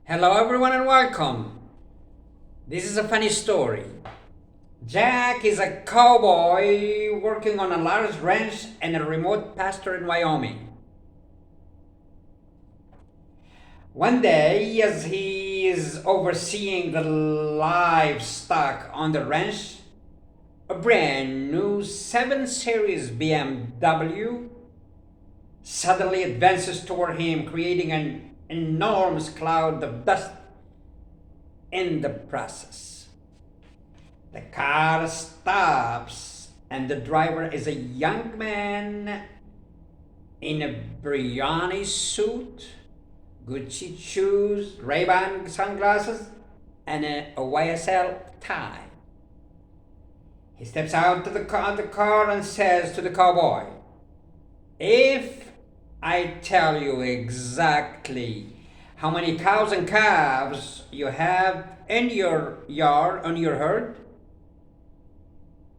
Hello, everyone, and welcome. This is a funny story. Jack is a cowboy working on a large ranch in a remote pasture in Wyoming. One day, as he is overseeing the livestock on the ranch, a brand new 7 Series BMW suddenly advances toward him, creating an enormous cloud of dust in the process. The car stops, and the driver is a young man in a biryani suit, Gucci shoes, Ray-Ban sunglasses, and a YSL tie. He steps out to the car and says to the cowboy, "If I tell you exactly how many cows and calves you have in your yard on your herd,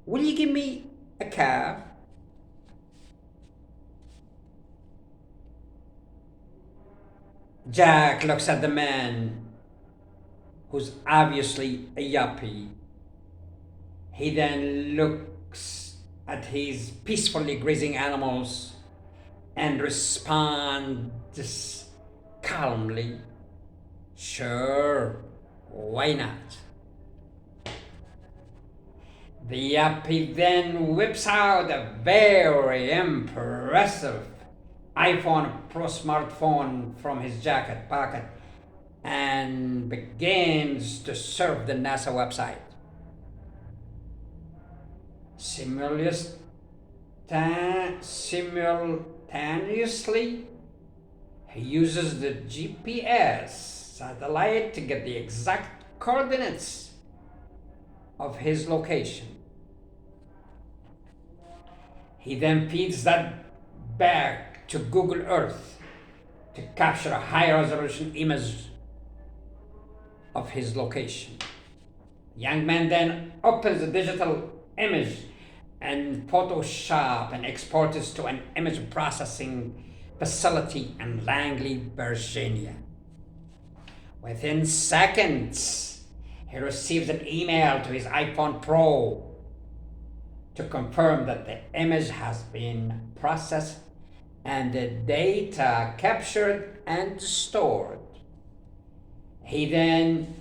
will you give me a calf?" Jack looks at the man, who's obviously a yuppie. He then looks at his peacefully grazing animals and responds calmly, "Sure, why not?" The yuppie then whips out a very impressive iPhone Pro smartphone from his jacket pocket and begins to surf the NASA website. Simultaneously, he uses the GPS satellite to get the exact coordinates of his location. He then feeds that back to Google Earth to capture a high resolution image of his location. The young man then opens the digital image and Photoshop and exports it to an image processing facility in Langley, Virginia. Within seconds, he receives an email to his iPhone Pro to confirm that the image has been processed and the data captured and stored. He then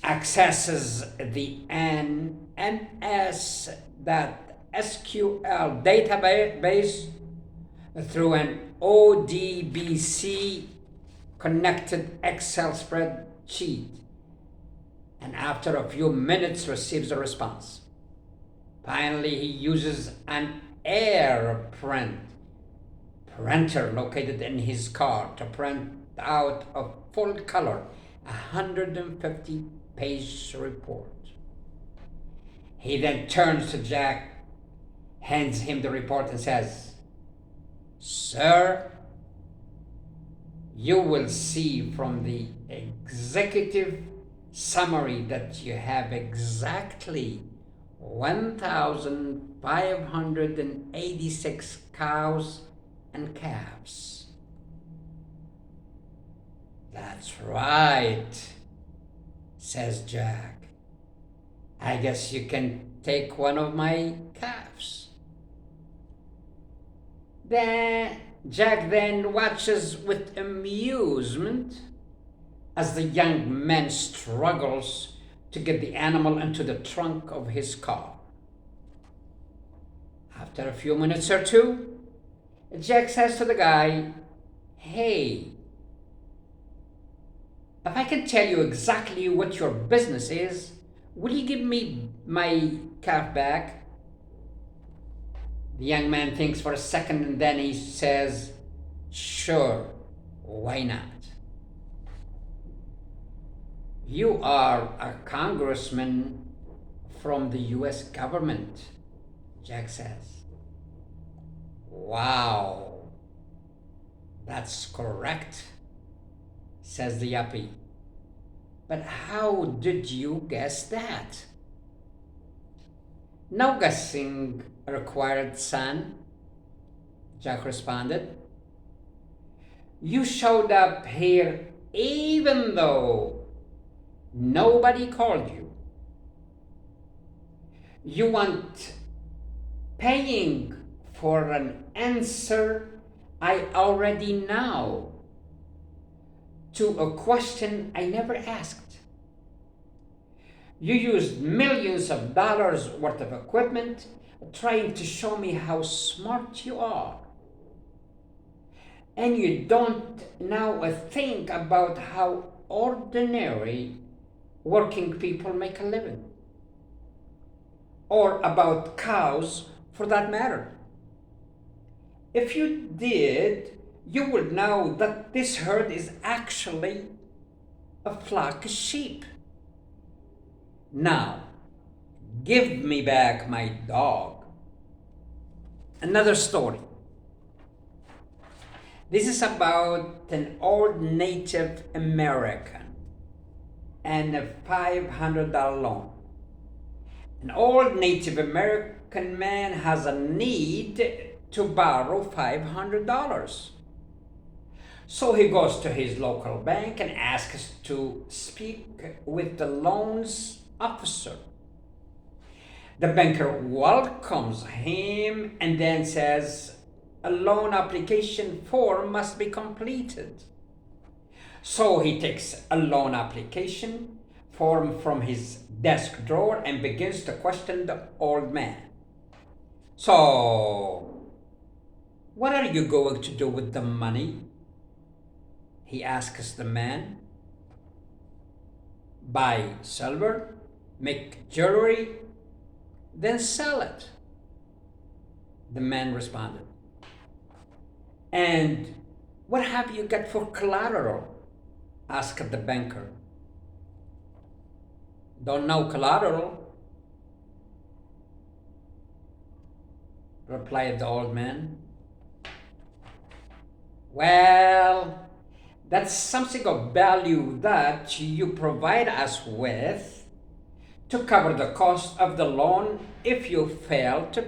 accesses the NMS.SQL database through an ODBC connected Excel spreadsheet, and after a few minutes receives a response. Finally, he uses an AirPrint printer located in his car to print out a full color 150-page report. He then turns to Jack, hands him the report, and says, "Sir, you will see from the executive summary that you have exactly 1,586 cows and calves." "That's right," says Jack. "I guess you can take one of my calves." Jack then watches with amusement as the young man struggles to get the animal into the trunk of his car. After a few minutes or two, Jack says to the guy, "Hey, if I can tell you exactly what your business is, will you give me my calf back?" The young man thinks for a second and then he says, "Sure, why not?" "You are a congressman from the US government," Jack says. "Wow, that's correct," says the yuppie. "But how did you guess that?" "No guessing required, son," Jack responded. "You showed up here even though nobody called you. You want paying for an answer I already know to a question I never asked. You used millions of dollars worth of equipment trying to show me how smart you are. And you don't now think about how ordinary working people make a living. Or about cows for that matter. If you did, you would know that this herd is actually a flock of sheep. Now, give me back my dog. Another story. This is about an old Native American and a $500 loan. An old Native American man has a need to borrow $500. So he goes to his local bank and asks to speak with the loans officer. The banker welcomes him and then says a loan application form must be completed. So he takes a loan application form from his desk drawer and begins to question the old man. So, what are you going to do with the money? He asks the man. Buy silver, make jewelry, then sell it. The man responded. And what have you got for collateral? Asked the banker. Don't know collateral, replied the old man. Well, that's something of value that you provide us with to cover the cost of the loan if you fail to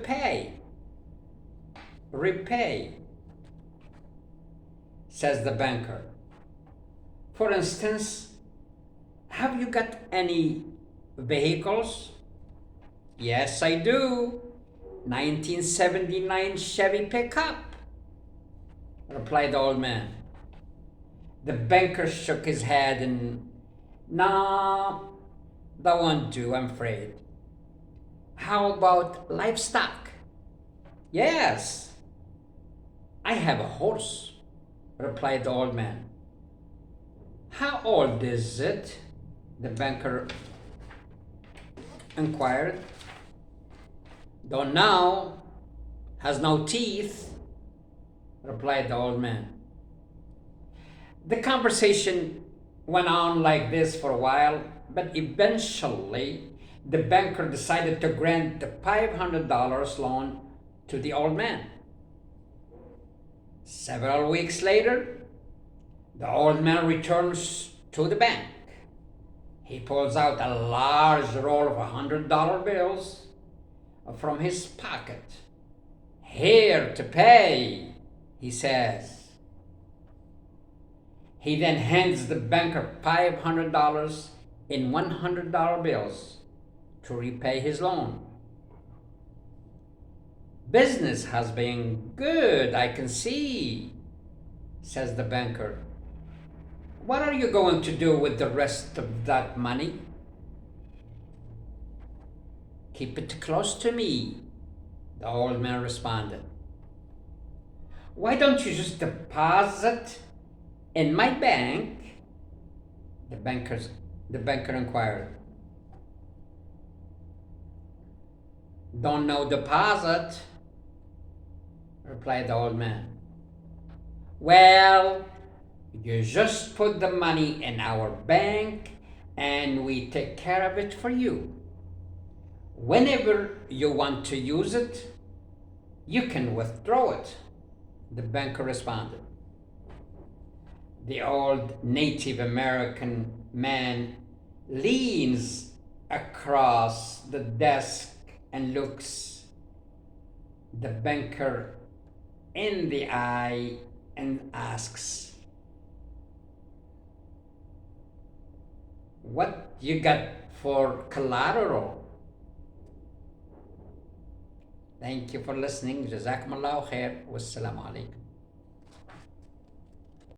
repay, says the banker. For instance, have you got any vehicles? Yes, I do. 1979 Chevy pickup, replied the old man. The banker shook his head and, no, that won't do, I'm afraid. How about livestock? Yes, I have a horse, replied the old man. How old is it? The banker inquired. Don't know. Has no teeth, replied the old man. The conversation went on like this for a while, but eventually the banker decided to grant the $500 loan to the old man. Several weeks later, the old man returns to the bank. He pulls out a large roll of $100 bills from his pocket. Here to pay, he says. He then hands the banker $500 in $100 bills to repay his loan. Business has been good, I can see, says the banker. What are you going to do with the rest of that money? Keep it close to me, the old man responded. Why don't you just deposit in my bank? The banker inquired. Don't know deposit, replied the old man. Well, you just put the money in our bank and we take care of it for you. Whenever you want to use it, you can withdraw it, the banker responded. The old Native American man leans across the desk and looks the banker in the eye and asks, What you got for collateral? Thank you for listening. جزاكم الله خير والسلام عليكم.